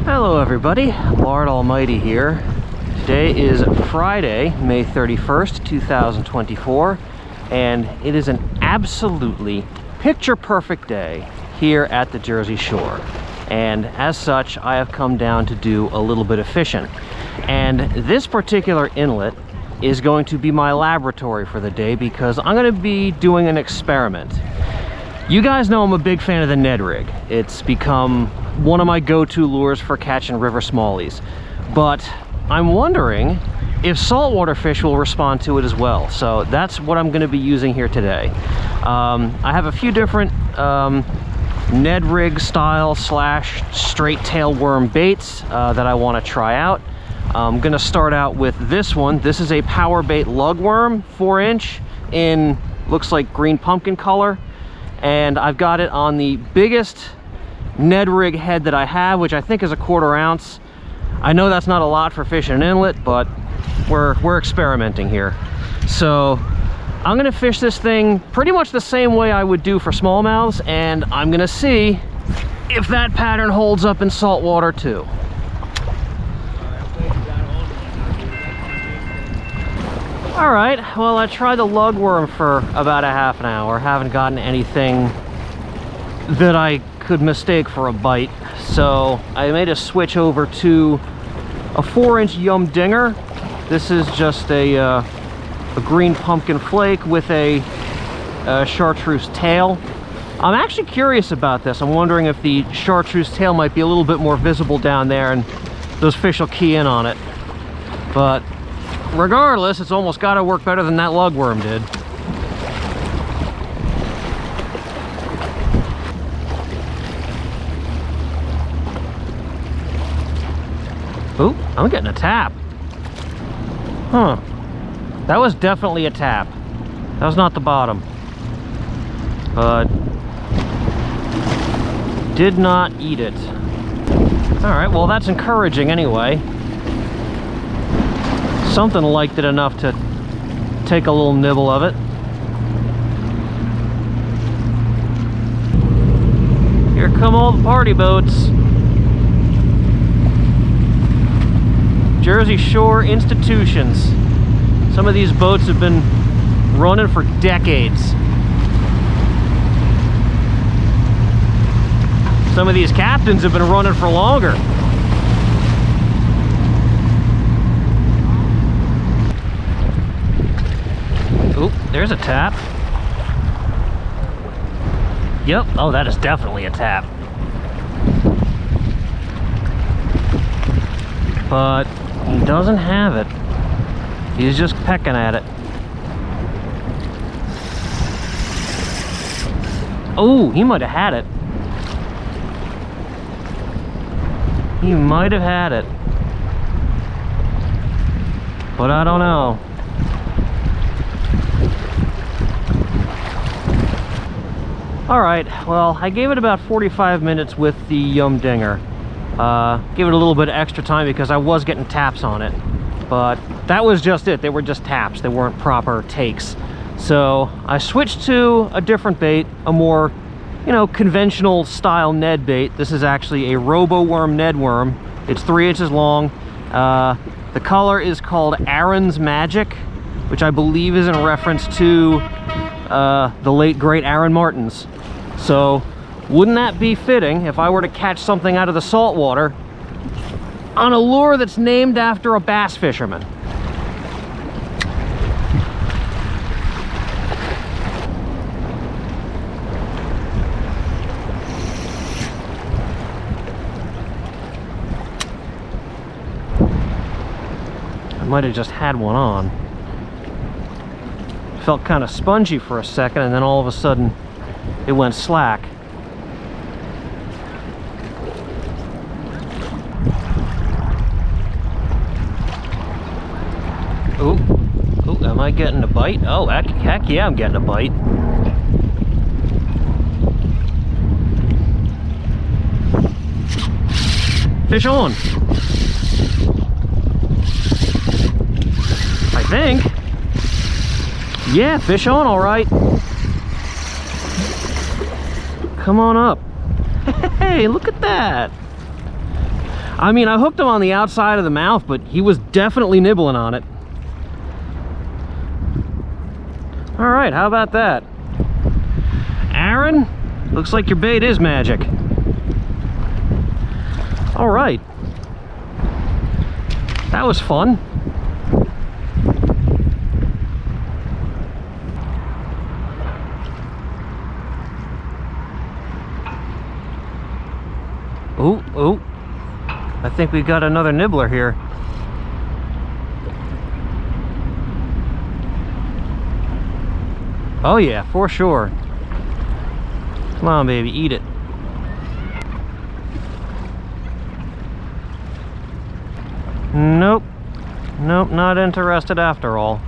Hello everybody, Lord Almighty here. Today is Friday, May 31st, 2024, and it is an absolutely picture-perfect day here at the Jersey Shore. And as such, I have come down to do a little bit of fishing. And this particular inlet is going to be my laboratory for the day because I'm going to be doing an experiment. You guys know I'm a big fan of the Ned rig. It's become one of my go-to lures for catching river smallies. But I'm wondering if saltwater fish will respond to it as well. So that's what I'm going to be using here today. I have a few different Ned rig style / straight tail worm baits that I want to try out. I'm going to start out with this one. This is a power bait lugworm, 4-inch in, looks like green pumpkin color. And I've got it on the biggest Ned rig head that I have, which I think is a 1/4 ounce. I know that's not a lot for fishing an inlet, but we're experimenting here. So I'm gonna fish this thing pretty much the same way I would do for smallmouths, and I'm gonna see if that pattern holds up in saltwater too. All right, well, I tried the lugworm for about a half an hour. Haven't gotten anything that I could mistake for a bite. So I made a switch over to a 4-inch Yum Dinger. This is just a green pumpkin flake with a chartreuse tail. I'm actually curious about this. I'm wondering if the chartreuse tail might be a little bit more visible down there and those fish will key in on it. But regardless, it's almost got to work better than that lugworm did. Ooh, I'm getting a tap. Huh. That was definitely a tap. That was not the bottom. But did not eat it. All right, well, that's encouraging anyway. Something liked it enough to take a little nibble of it. Here come all the party boats. Jersey Shore institutions. Some of these boats have been running for decades. Some of these captains have been running for longer. Oop, there's a tap. Yep, oh, that is definitely a tap. But he doesn't have it. He's just pecking at it. Oh, he might have had it. He might have had it. But I don't know. All right, well, I gave it about 45 minutes with the Yum Dinger. Give it a little bit of extra time because I was getting taps on it. But that was just it. They were just taps. They weren't proper takes. So I switched to a different bait, a more, conventional style Ned bait. This is actually a Roboworm Ned worm. It's 3 inches long. The color is called Aaron's Magic, which I believe is in reference to the late great Aaron Martens. So wouldn't that be fitting if I were to catch something out of the saltwater on a lure that's named after a bass fisherman? I might have just had one on. Felt kind of spongy for a second, and then all of a sudden it went slack. Ooh, am I getting a bite? Oh, heck yeah, I'm getting a bite. Fish on. I think. Yeah, fish on, all right. Come on up. Hey, look at that. I mean, I hooked him on the outside of the mouth, but he was definitely nibbling on it. All right, how about that? Aaron, looks like your bait is magic. All right. That was fun. Oh, I think we got another nibbler here. Oh yeah, for sure. Come on, baby, eat it. Nope. Nope, not interested after all.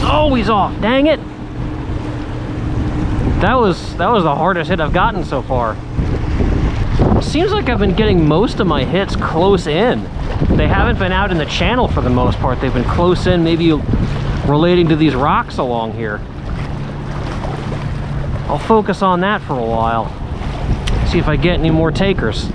Oh, he's off. Dang it. That was the hardest hit I've gotten so far. Seems like I've been getting most of my hits close in. They haven't been out in the channel for the most part. They've been close in, maybe relating to these rocks along here. I'll focus on that for a while. See if I get any more takers.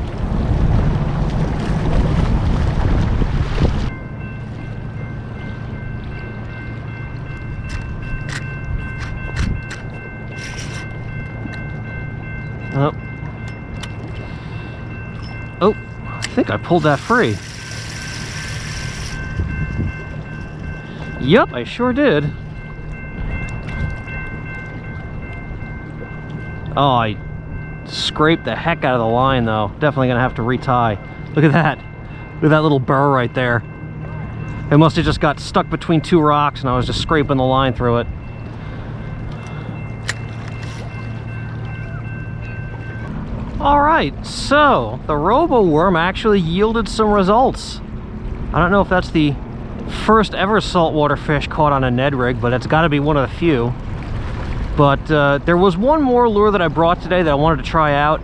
Oh, I think I pulled that free. Yep, I sure did. Oh, I scraped the heck out of the line though. Definitely gonna have to retie. Look at that. Look at that little burr right there. It must have just got stuck between two rocks and I was just scraping the line through it. All right, so the RoboWorm actually yielded some results. I don't know if that's the first ever saltwater fish caught on a Ned rig, but it's got to be one of the few. But there was one more lure that I brought today that I wanted to try out,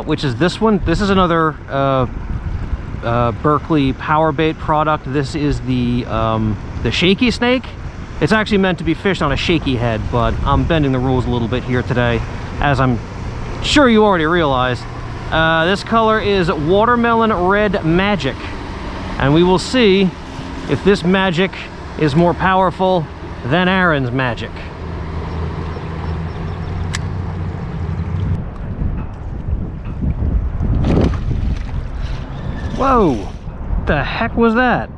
which is this one. This is another Berkley power bait product. This is the shaky snake. It's actually meant to be fished on a shaky head, but I'm bending the rules a little bit here today, as I'm sure you already realized. This color is Watermelon Red Magic, and we will see if this magic is more powerful than Aaron's magic. Whoa, what the heck was that?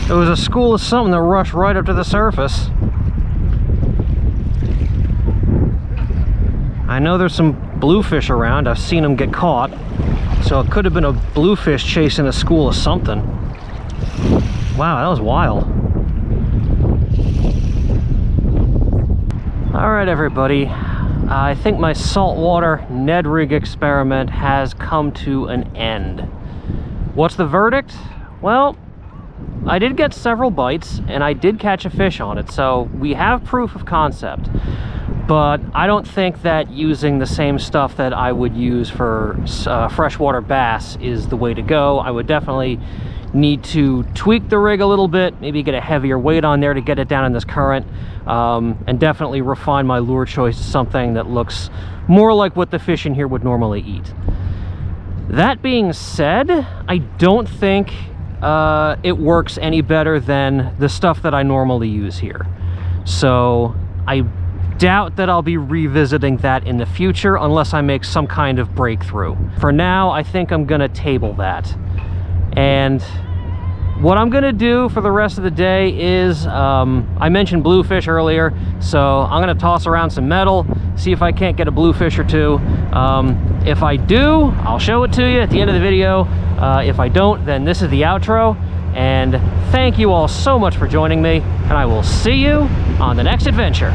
It was a school of something that rushed right up to the surface. I know there's some bluefish around. I've seen them get caught. So it could have been a bluefish chasing a school of something. Wow, that was wild. All right, everybody. I think my saltwater Ned rig experiment has come to an end. What's the verdict? Well, I did get several bites and I did catch a fish on it. So we have proof of concept. But I don't think that using the same stuff that I would use for freshwater bass is the way to go. I would definitely need to tweak the rig a little bit, maybe get a heavier weight on there to get it down in this current, and definitely refine my lure choice to something that looks more like what the fish in here would normally eat. That being said, I don't think it works any better than the stuff that I normally use here. So I doubt that I'll be revisiting that in the future unless I make some kind of breakthrough. For now, I think I'm gonna table that. And what I'm gonna do for the rest of the day is, I mentioned bluefish earlier, so I'm gonna toss around some metal, see if I can't get a bluefish or two. If I do, I'll show it to you at the end of the video. If I don't, then this is the outro. And thank you all so much for joining me, and I will see you on the next adventure.